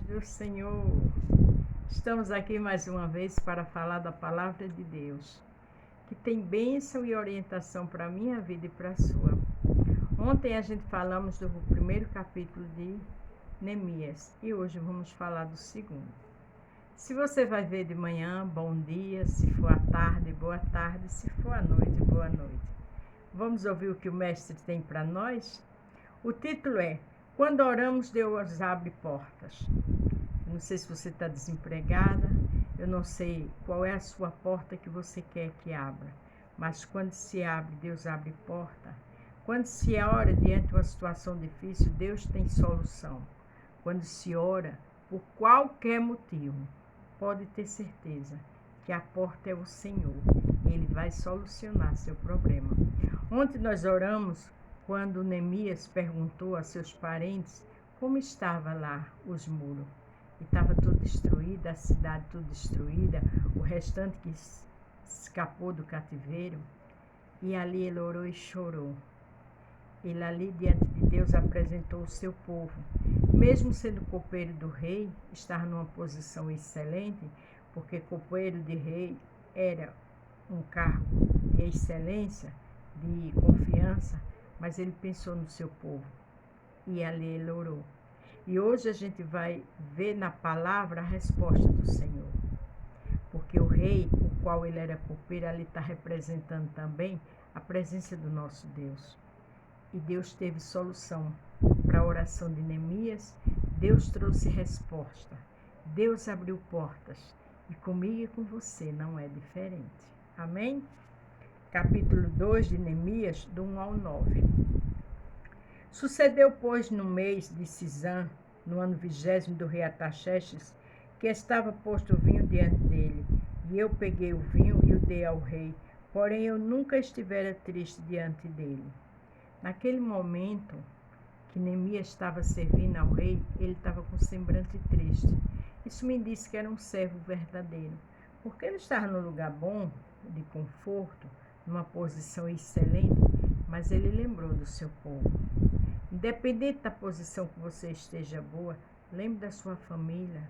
do Senhor. Estamos aqui mais uma vez para falar da palavra de Deus, que tem bênção e orientação para a minha vida e para a sua. Ontem a gente falamos do primeiro capítulo de Neemias e hoje vamos falar do segundo. Se você vai ver de manhã, bom dia. Se for à tarde, boa tarde. Se for à noite, boa noite. Vamos ouvir o que o mestre tem para nós? O título é Quando oramos, Deus abre portas. Eu não sei se você está desempregada, eu não sei qual é a sua porta que você quer que abra, mas quando se abre, Deus abre porta. Quando se ora diante de uma situação difícil, Deus tem solução. Quando se ora por qualquer motivo, pode ter certeza que a porta é o Senhor. Ele vai solucionar seu problema. Ontem nós oramos quando Neemias perguntou a seus parentes como estava lá os muros. E estava tudo destruído, a cidade tudo destruída, o restante que escapou do cativeiro. E ali ele orou e chorou. Ele ali diante de Deus apresentou o seu povo. Mesmo sendo copeiro do rei, estava numa posição excelente, porque copeiro de rei era um cargo de excelência, de confiança, mas ele pensou no seu povo. E ali ele orou. E hoje a gente vai ver na palavra a resposta do Senhor. Porque o rei, o qual ele era copeiro, ali está representando também a presença do nosso Deus. E Deus teve solução para a oração de Neemias. Deus trouxe resposta. Deus abriu portas. E comigo e com você não é diferente. Amém? Capítulo 2 de Neemias, do 1 ao 9. Sucedeu, pois, no mês de Cisã, no ano 20º do rei Artaxerxes, que estava posto o vinho diante dele. E eu peguei o vinho e o dei ao rei, porém eu nunca estivera triste diante dele. Naquele momento que Neemias estava servindo ao rei, ele estava com semblante triste. Isso me disse que era um servo verdadeiro, porque ele estava num lugar bom, de conforto, numa posição excelente, mas ele lembrou do seu povo. Independente da posição que você esteja boa, lembre da sua família,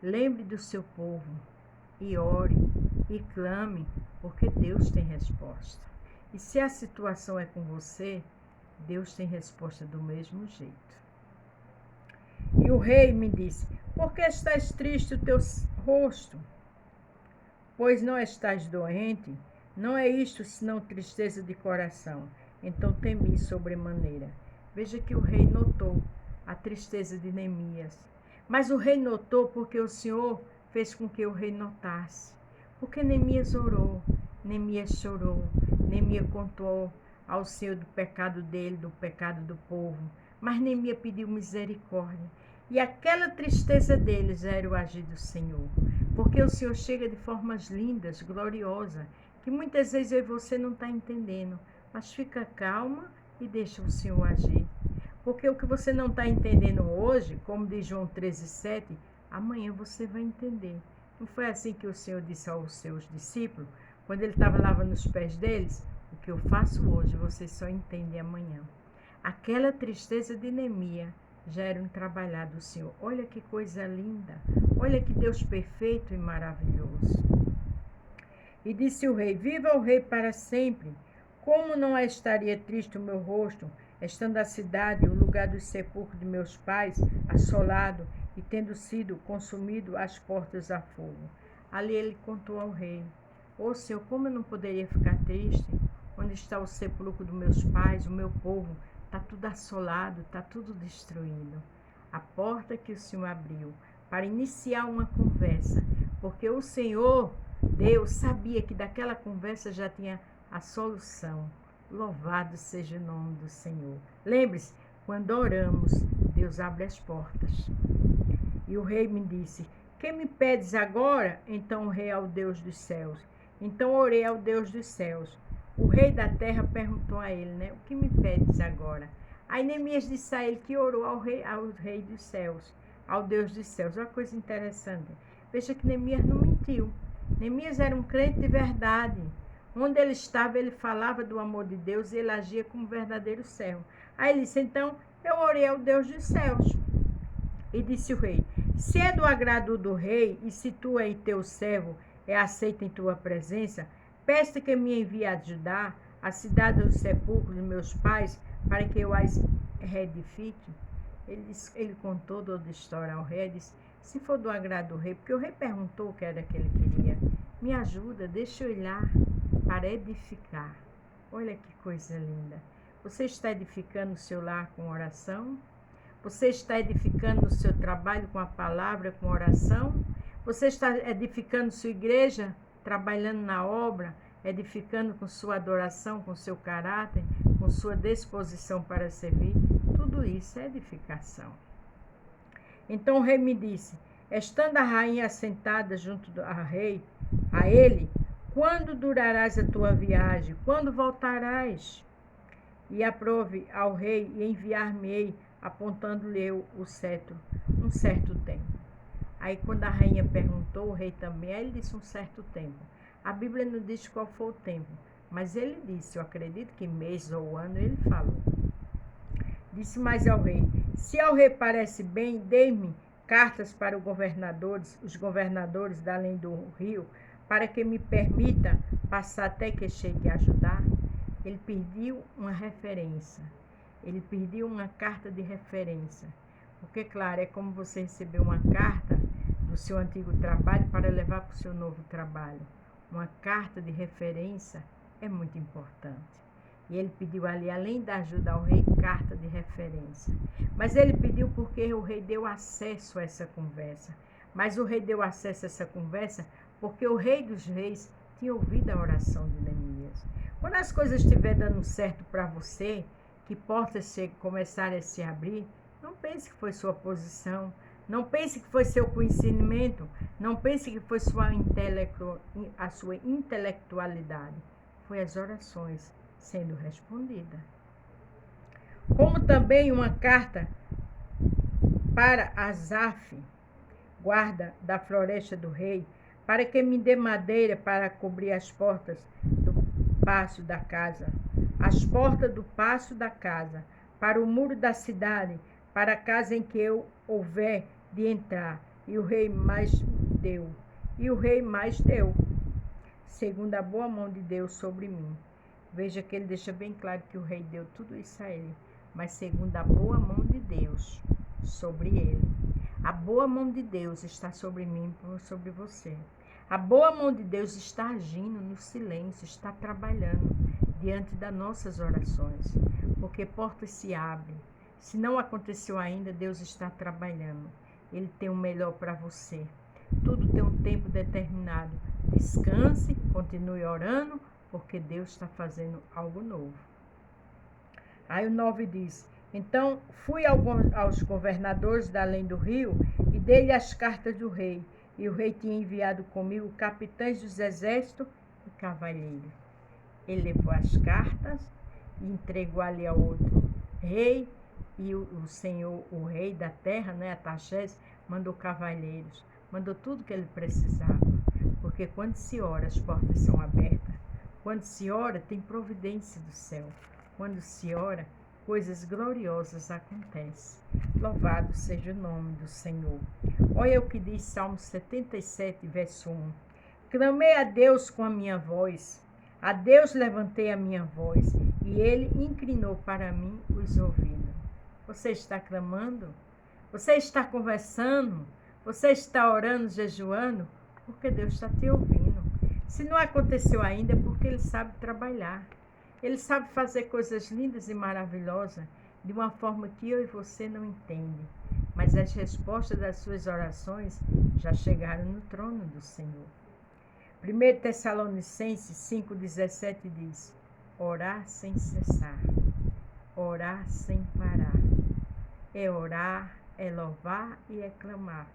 lembre do seu povo e ore e clame, porque Deus tem resposta. E se a situação é com você, Deus tem resposta do mesmo jeito. E o rei me disse: por que estás triste o teu rosto? Pois não estás doente? Não é isto senão tristeza de coração. Então temi sobremaneira. Veja que o rei notou a tristeza de Neemias. Mas o rei notou porque o Senhor fez com que o rei notasse. Porque Neemias orou, Neemias chorou, Neemias contou ao Senhor do pecado dele, do pecado do povo. Mas Neemias pediu misericórdia. E aquela tristeza deles era o agir do Senhor. Porque o Senhor chega de formas lindas, gloriosas, que muitas vezes eu e você não está entendendo. Mas fica calma e deixa o Senhor agir. Porque o que você não está entendendo hoje, como diz João 13,7, amanhã você vai entender. Não foi assim que o Senhor disse aos seus discípulos, quando ele estava lavando os pés deles? O que eu faço hoje, você só entende amanhã. Aquela tristeza de Neemias já era um trabalhar do Senhor. Olha que coisa linda. Olha que Deus perfeito e maravilhoso. E disse o rei: viva o rei para sempre. Como não estaria triste o meu rosto, estando a cidade, o lugar do sepulcro de meus pais, assolado e tendo sido consumido as portas a fogo? Ali ele contou ao rei: ô Senhor, como eu não poderia ficar triste? Onde está o sepulcro dos meus pais, o meu povo? Está tudo assolado, está tudo destruído. A porta que o Senhor abriu para iniciar uma conversa, porque o Senhor, Deus, sabia que daquela conversa já tinha a solução. Louvado seja o nome do Senhor. Lembre-se, quando oramos, Deus abre as portas. E o rei me disse: que me pedes agora? Então orei ao Deus dos céus. Então orei ao Deus dos céus. O rei da terra perguntou a ele, né? O que me pedes agora? Aí Neemias disse a ele que orou ao rei dos céus, ao Deus dos céus. Uma coisa interessante. Veja que Neemias não mentiu. Neemias era um crente de verdade. Onde ele estava, ele falava do amor de Deus e ele agia como um verdadeiro servo. Aí ele disse: então eu orei ao Deus dos céus. E disse o rei: Se é do agrado do rei, e se tu e teu servo é aceito em tua presença, peça que me envie a Judá, a cidade dos sepulcros de meus pais, para que eu as reedifique. Ele contou toda a história ao rei, disse, se for do agrado do rei, porque o rei perguntou o que era que ele queria. Me ajuda, deixa eu ir lá para edificar. Olha que coisa linda. Você está edificando o seu lar com oração? Você está edificando o seu trabalho com a palavra, com oração? Você está edificando sua igreja, trabalhando na obra, edificando com sua adoração, com seu caráter, com sua disposição para servir? Tudo isso é edificação. Então o rei me disse, estando a rainha assentada junto ao rei, a ele, quando durarás a tua viagem? Quando voltarás? E aprove ao rei e enviar-me-ei, apontando-lhe o cetro, um certo tempo. Aí quando a rainha perguntou, o rei também, aí ele disse um certo tempo. A Bíblia não diz qual foi o tempo, mas ele disse, eu acredito que mês ou ano, ele falou. Disse mais ao rei, se ao rei parece bem, dê-me cartas para os governadores da além do rio, para que me permita passar até que chegue a Judá. Ele pediu uma referência, ele pediu uma carta de referência, porque, claro, é como você receber uma carta do seu antigo trabalho para levar para o seu novo trabalho. Uma carta de referência é muito importante. E ele pediu ali, além da ajuda ao rei, carta de referência. Mas ele pediu porque o rei deu acesso a essa conversa. Mas o rei deu acesso a essa conversa porque o rei dos reis tinha ouvido a oração de Neemias. Quando as coisas estiverem dando certo para você, que portas começarem a se abrir, não pense que foi sua posição, não pense que foi seu conhecimento, não pense que foi a sua intelectualidade. Foi as orações sendo respondida. Como também uma carta para Asaf, guarda da floresta do rei, para que me dê madeira para cobrir as portas do paço da casa, as portas do paço da casa, para o muro da cidade, para a casa em que eu houver de entrar. E o rei mais deu, segundo a boa mão de Deus sobre mim. Veja que ele deixa bem claro que o rei deu tudo isso a ele, mas segundo a boa mão de Deus sobre ele. A boa mão de Deus está sobre mim e sobre você. A boa mão de Deus está agindo no silêncio, está trabalhando diante das nossas orações, porque portas se abrem. Se não aconteceu ainda, Deus está trabalhando. Ele tem o melhor para você. Tudo tem um tempo determinado. Descanse, continue orando, porque Deus está fazendo algo novo. Aí o 9 diz, então fui aos governadores da além do rio e dei-lhe as cartas do rei. E o rei tinha enviado comigo capitães dos exércitos e cavalheiros. Ele levou as cartas e entregou ali ao outro rei, e o senhor, o rei da terra, né, Artaxerxes, mandou cavalheiros, mandou tudo que ele precisava. Porque quando se ora, as portas são abertas. Quando se ora, tem providência do céu. Quando se ora, coisas gloriosas acontecem. Louvado seja o nome do Senhor. Olha o que diz Salmo 77, verso 1. Clamei a Deus com a minha voz, a Deus levantei a minha voz, e ele inclinou para mim os ouvidos. Você está clamando? Você está conversando? Você está orando, jejuando? Porque Deus está te ouvindo. Se não aconteceu ainda, é porque Ele sabe trabalhar. Ele sabe fazer coisas lindas e maravilhosas de uma forma que eu e você não entendem. Mas as respostas das suas orações já chegaram no trono do Senhor. 1 Tessalonicenses 5,17 diz, orar sem cessar, orar sem parar. É orar, é louvar e é clamar.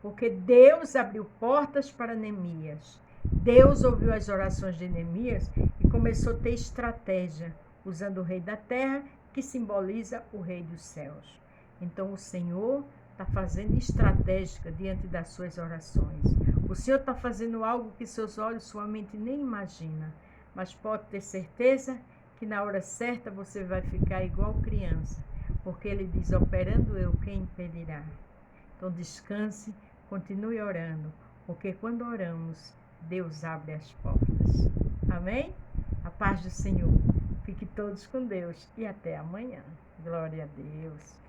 Porque Deus abriu portas para Neemias. Deus ouviu as orações de Neemias e começou a ter estratégia, usando o rei da terra, que simboliza o rei dos céus. Então o Senhor está fazendo estratégica diante das suas orações. O Senhor está fazendo algo que seus olhos, sua mente nem imagina. Mas pode ter certeza que na hora certa você vai ficar igual criança. Porque ele diz, operando eu, quem impedirá? Então descanse, continue orando, porque quando oramos, Deus abre as portas. Amém? A paz do Senhor. Fique todos com Deus e até amanhã. Glória a Deus.